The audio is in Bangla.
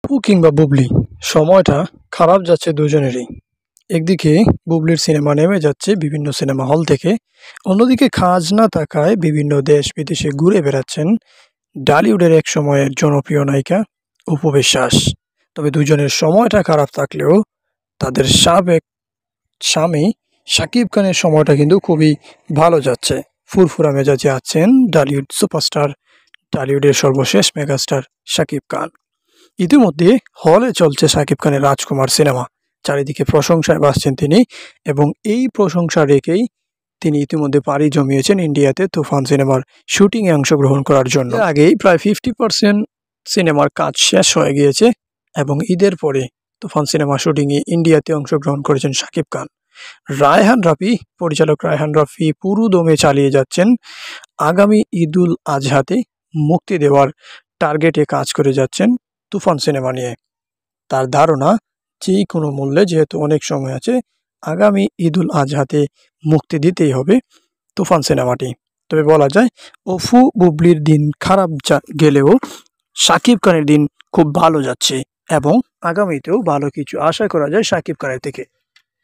অপু কিংবা বুবলি সময়টা খারাপ যাচ্ছে দুজনেরই। একদিকে বুবলির সিনেমা নেমে যাচ্ছে বিভিন্ন সিনেমা হল থেকে, অন্যদিকে কাজ না থাকায় বিভিন্ন দেশ বিদেশে ঘুরে বেড়াচ্ছেন ডালিউডের এক সময়ের জনপ্রিয় নায়িকা অপু বিশ্বাস। তবে দুজনের সময়টা খারাপ থাকলেও তাদের সাবেক স্বামী শাকিব খানের সময়টা কিন্তু খুবই ভালো যাচ্ছে। ফুরফুরা মেজাজে আছেন ডালিউড সুপারস্টার, ডালিউডের সর্বশেষ মেগাস্টার শাকিব খান। ইতিমধ্যে হলে চলছে শাকিব খানের রাজকুমার সিনেমা। চারিদিকে প্রশংসায় ভাসছেন তিনি, এবং এই প্রশংসা রেখেই তিনি ইতিমধ্যে পাড়ি জমিয়েছেন ইন্ডিয়াতে তুফান সিনেমার শুটিংয়ে অংশগ্রহণ করার জন্য। এর আগেই প্রায় 50% সিনেমার কাজ শেষ হয়ে গিয়েছে, এবং ঈদের পরে তুফান সিনেমা শুটিংয়ে ইন্ডিয়াতে অংশগ্রহণ করেছেন শাকিব খান। পরিচালক রায়হান রাফি পুরো দমে চালিয়ে যাচ্ছেন। আগামী ঈদুল আজহাতে মুক্তি দেওয়ার টার্গেটে কাজ করে যাচ্ছেন তুফান সিনেমা নিয়ে। তার ধারণা, যেই কোনো মূল্যে, যেহেতু অনেক সময় আছে, আগামী ঈদুল আজহাতে মুক্তি দিতেই হবে তুফান সিনেমাটি। তবে বলা যায় অপু বুবলির দিন খারাপ গেলেও শাকিব খানের দিন খুব ভালো যাচ্ছে, এবং আগামীতেও ভালো কিছু আশা করা যায় শাকিব খানের থেকে।